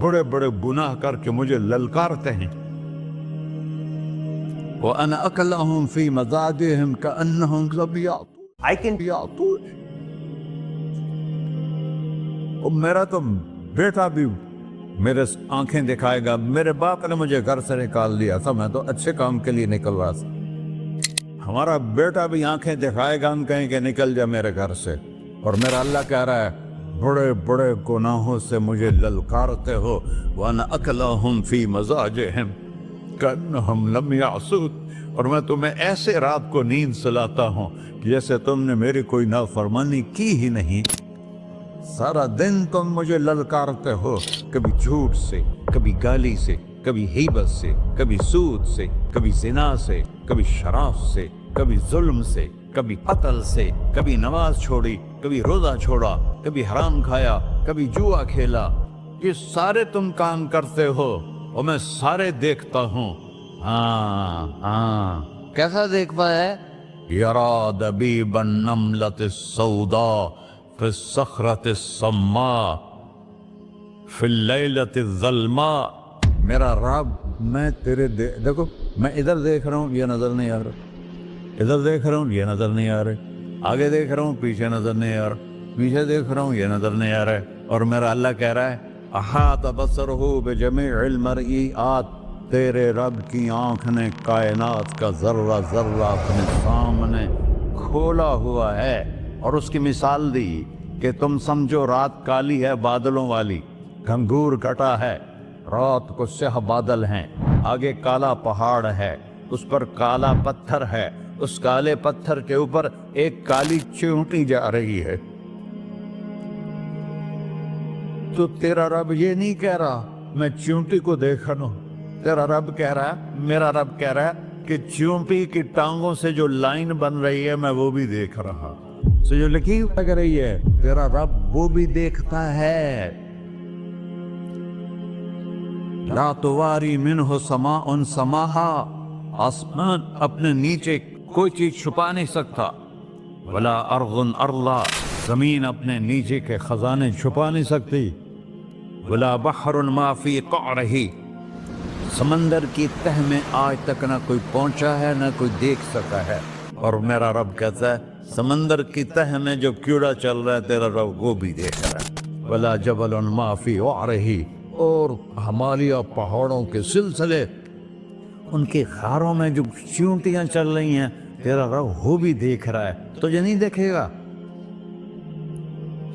بڑے بڑے گناہ کر کے مجھے للکارتے ہیں. وَأَنَا أَكْلَهُمْ فِي مَزَاجِهِمْ كَأَنَّهُمْ لَمْ يَعْطُونِ. اور میرا تو بیٹا بھی میرے آنکھیں دکھائے گا. میرے باپ نے مجھے گھر سے نکال دیا تھا, میں تو اچھے کام کے لیے نکل رہا تھا. ہمارا بیٹا بھی آنکھیں دکھائے گا, ہم کہیں کہ نکل جا میرے گھر سے. اور میرا اللہ کہہ رہا ہے بڑے بڑے گناہوں سے مجھے للکارتے ہو. وَأَنَا أَكْلَهُمْ فِي مَزَاجِهِمْ كَأَنَّهُمْ لَمْ يَعْصُونِ. اور میں تمہیں ایسے رات کو نیند سلاتا ہوں جیسے تم نے میری کوئی نافرمانی کی ہی نہیں. سارا دن تم مجھے للکارتے ہو, کبھی جھوٹ سے, کبھی گالی سے, کبھی غیبت سے, کبھی سود سے, کبھی زنا سے, کبھی شراب سے, کبھی ظلم سے, کبھی قتل سے, کبھی نماز چھوڑی, کبھی روزہ چھوڑا, کبھی حرام کھایا, کبھی جوا کھیلا. یہ سارے تم کام کرتے ہو اور میں سارے دیکھتا ہوں. ہاں کیسا دیکھ پایا ہے؟ یرا دبیب النملۃ السوداء فی الصخرۃ الصماء فی اللیلۃ الظلماء. میرا رب میں تیرے دیکھو, میں ادھر دیکھ رہا ہوں یہ نظر نہیں آ رہا, ادھر دیکھ رہا ہوں یہ نظر نہیں آ رہے, آگے دیکھ رہا ہوں پیچھے نظر نہیں آ رہا, پیچھے دیکھ رہا ہوں یہ نظر نہیں آ رہا ہے. اور میرا اللہ کہہ رہا ہے احاط بصرہ بجمیع المرئیات. تیرے رب کی آنکھ نے کائنات کا ذرہ ذرہ اپنے سامنے کھولا ہوا ہے. اور اس کی مثال دی کہ تم سمجھو رات کالی ہے بادلوں والی, گھنگور کٹا ہے, رات کو سیاہ بادل ہیں, آگے کالا پہاڑ ہے, اس پر کالا پتھر ہے, اس کالے پتھر کے اوپر ایک کالی چیونٹی جا رہی ہے. تو تیرا رب یہ نہیں کہہ رہا میں چیونٹی کو دیکھ رہا ہوں, تیرا رب کہہ رہا ہے, میرا رب کہہ رہا ہے کہ چیونٹی کی ٹانگوں سے جو لائن بن رہی ہے میں وہ بھی دیکھ رہا. سو جو لکھی لگ رہی ہے تیرا رب وہ بھی دیکھتا ہے. لا تواری منہ سماء سماہا. آسمان اپنے نیچے کوئی چیز چھپا نہیں سکتا. ولا ارض ارضا. زمین اپنے نیچے کے خزانے چھپا نہیں سکتی. ولا بحر ما فی قعرہ. سمندر کی تہ میں آج تک نہ کوئی پہنچا ہے نہ کوئی دیکھ سکا ہے. اور میرا رب کہتا ہے سمندر کی تہ میں جو کیڑا چل رہا ہے تیرا رب وہ بھی دیکھ رہا ہے. ولا جبل ما فی وعرہ. اور ہمالیہ پہاڑوں کے سلسلے, ان کے خاروں میں جو چیونٹیاں چل رہی ہیں تیرا رب وہ بھی دیکھ رہا ہے. تجھے نہیں دیکھے گا؟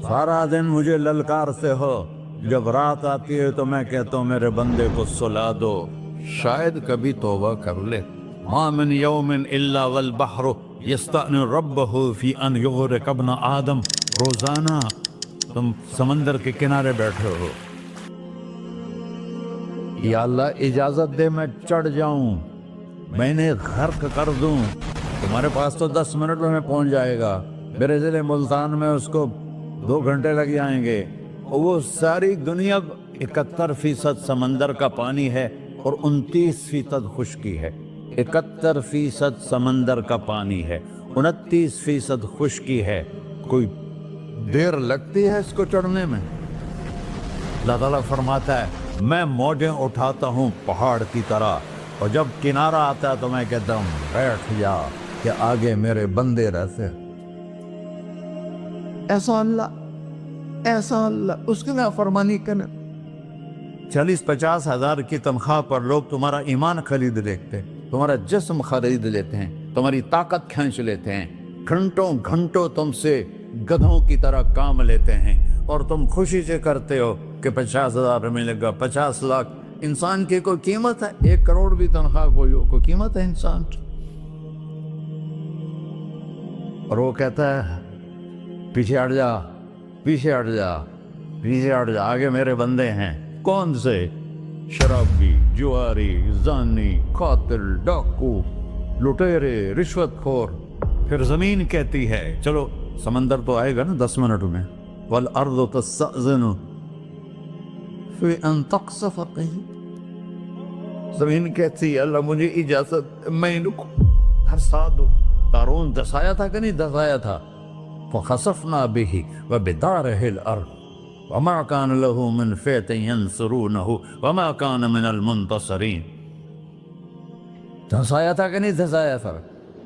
سارا دن مجھے للکارتے ہو, جب رات آتی ہے تو میں کہتا ہوں میرے بندے کو سلا دو, شاید کبھی توبہ کر لے. ما من یوم الا والبحر یستأن ربہ فی ان یغرق ابن آدم. روزانہ تم سمندر کے کنارے بیٹھے ہو, یا اللہ اجازت دے میں چڑھ جاؤں, میں نے غرق کر دوں. تمہارے پاس تو 10 منٹ میں پہنچ جائے گا, میرے ضلع ملتان میں اس کو 2 گھنٹے لگ جائیں گے. وہ ساری دنیا 71% سمندر کا پانی ہے اور 29% خشکی ہے. 71% سمندر کا پانی ہے, 29% خشکی ہے. کوئی دیر لگتی ہے اس کو چڑھنے میں؟ اللہ تعالیٰ فرماتا ہے میں موجیں اٹھاتا ہوں پہاڑ کی طرح, اور جب کنارہ آتا ہے تو میں کہتا ہوں بیٹھ جا کہ آگے میرے بندے رہتے. ایسا اللہ اس کی نافرمانی کرنا. 40-50 ہزار کی تنخواہ پر لوگ تمہارا ایمان خرید لیتے ہیں, تمہارا جسم خرید لیتے ہیں, تمہاری طاقت کھینچ لیتے ہیں, گھنٹوں گھنٹوں تم سے گدھوں کی طرح کام لیتے ہیں, اور تم خوشی سے کرتے ہو کہ 50,000 ملے گا, 50 لاکھ. انسان کی کوئی قیمت ہے؟ 1 کروڑ بھی تنخواہ کوئی قیمت ہے انسان؟ اور وہ کہتا ہے پیچھے ہٹ جا, پیچھے ہٹ جا, پیچھے ہٹ جا, آگے میرے بندے ہیں. کون سے؟ شرابی, جواری, زانی, قاتل, ڈاکو, لٹیرے, رشوت خور. پھر زمین کہتی ہے چلو سمندر تو آئے گا نا 10 منٹ میں. والارض تستأذن فی ان تقصف قیل. زمین کہتی ہے اللہ مجھے اجازت, میں ان کو ہرسا دو. قارون دسایا تھا کہ نہیں دسایا تھا؟ فخسفنا به وبداره الارض. وما كان له من فئة ينصرونه وما كان من المنتصرين. دھنسایا تھا کہ نہیں دھنسایا تھا؟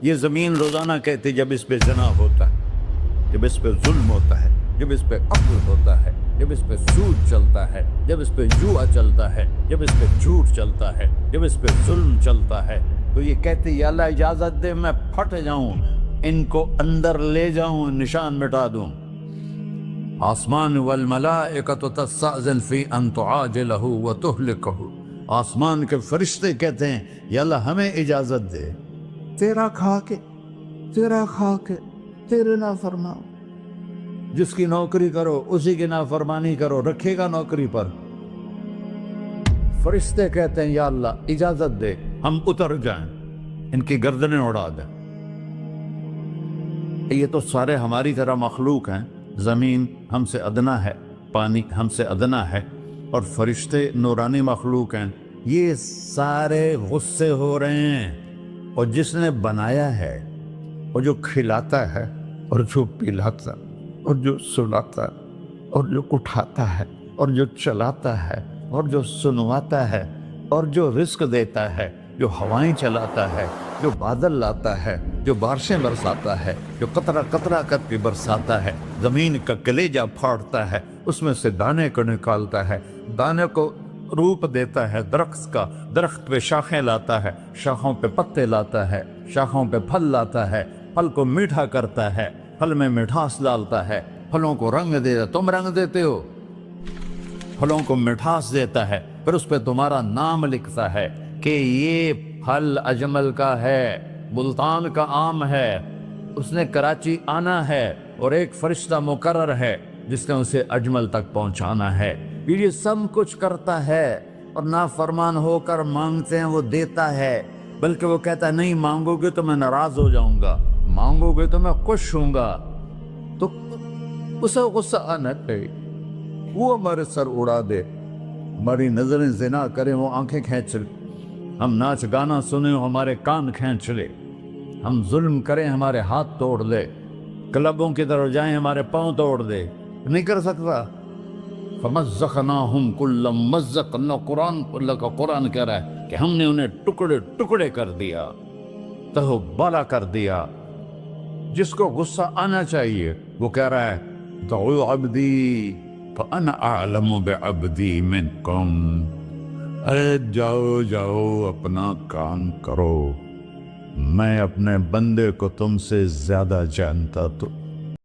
یہ زمین روزانہ کہتی جب اس پہ زنا ہوتا ہے، جب اس پہ ظلم ہوتا ہے، جب اس پہ قتل ہوتا ہے، جب اس پہ سود چلتا ہے، جب اس پہ جوا چلتا ہے، جب اس پہ جھوٹ چلتا ہے، جب اس پہ ظلم چلتا ہے، تو یہ کہتے یا اللہ اجازت دے میں پھٹ جاؤں، ان کو اندر لے جاؤں، نشان مٹا دوں. آسمان والملائکۃ تستأذن فی ان تعاجلہ وتہلکہ. آسمان کے فرشتے کہتے ہیں یا اللہ ہمیں اجازت دے، تیرا کھا کے تیرے نافرمان، جس کی نوکری کرو اسی کی نافرمانی کرو، رکھے گا نوکری پر. فرشتے کہتے ہیں یا اللہ اجازت دے ہم اتر جائیں، ان کی گردنیں اڑا دیں. یہ تو سارے ہماری طرح مخلوق ہیں، زمین ہم سے ادنا ہے، پانی ہم سے ادنا ہے، اور فرشتے نورانی مخلوق ہیں. یہ سارے غصے ہو رہے ہیں، اور جس نے بنایا ہے، اور جو کھلاتا ہے، اور جو پلاتا، اور جو سلاتا، اور جو اٹھاتا ہے، اور جو چلاتا ہے، اور جو سنواتا ہے، اور جو رزق دیتا ہے، جو ہوائیں چلاتا ہے، جو بادل لاتا ہے، جو بارشیں برساتا ہے، جو قطرہ قطرہ کر کے برساتا ہے، زمین کا کلیجہ پھاڑتا ہے، اس میں سے دانے کو نکالتا ہے، دانے کو روپ دیتا ہے درخت کا، درخت پہ شاخیں لاتا ہے، شاخوں پہ پتے لاتا ہے، شاخوں پہ پھل لاتا ہے، پھل کو میٹھا کرتا ہے، پھل میں مٹھاس ڈالتا ہے، پھلوں کو رنگ دیتا. تم رنگ دیتے ہو، پھلوں کو مٹھاس دیتا ہے، پھر اس پہ تمہارا نام لکھتا ہے کہ یہ پھل اجمل کا ہے، ملتان کا آم ہے، اس نے کراچی آنا ہے، اور ایک فرشتہ مقرر ہے جس نے اسے اجمل تک پہنچانا ہے. یہ سب کچھ کرتا ہے، اور نافرمان ہو کر مانگتے ہیں وہ دیتا ہے، بلکہ وہ کہتا ہے نہیں مانگو گے تو میں ناراض ہو جاؤں گا، مانگو گے تو میں خوش ہوں گا. تو اسے غصہ آنا چاہیے، وہ ہمارے سر اڑا دے، ہماری نظریں زنا کریں وہ آنکھیں کھینچ لے، ہم ناچ گانا سنیں ہمارے کان کھینچ لے، ہم ظلم کریں ہمارے ہاتھ توڑ دے، کلبوں کی طرف جائیں ہمارے پاؤں توڑ دے. نہیں کر سکتا. فَمَزَّقْنَاهُمْ كُلَّ مُمَزَّقٍ. اللہ کا قرآن کہہ رہا ہے کہ ہم نے انہیں ٹکڑے ٹکڑے کر دیا، تہو بالا کر دیا. جس کو غصہ آنا چاہیے وہ کہہ رہا ہے دعوا عبدی فانا اعلم بعبدی منکم. ارے جاؤ جاؤ اپنا کام کرو، میں اپنے بندے کو تم سے زیادہ جانتا تو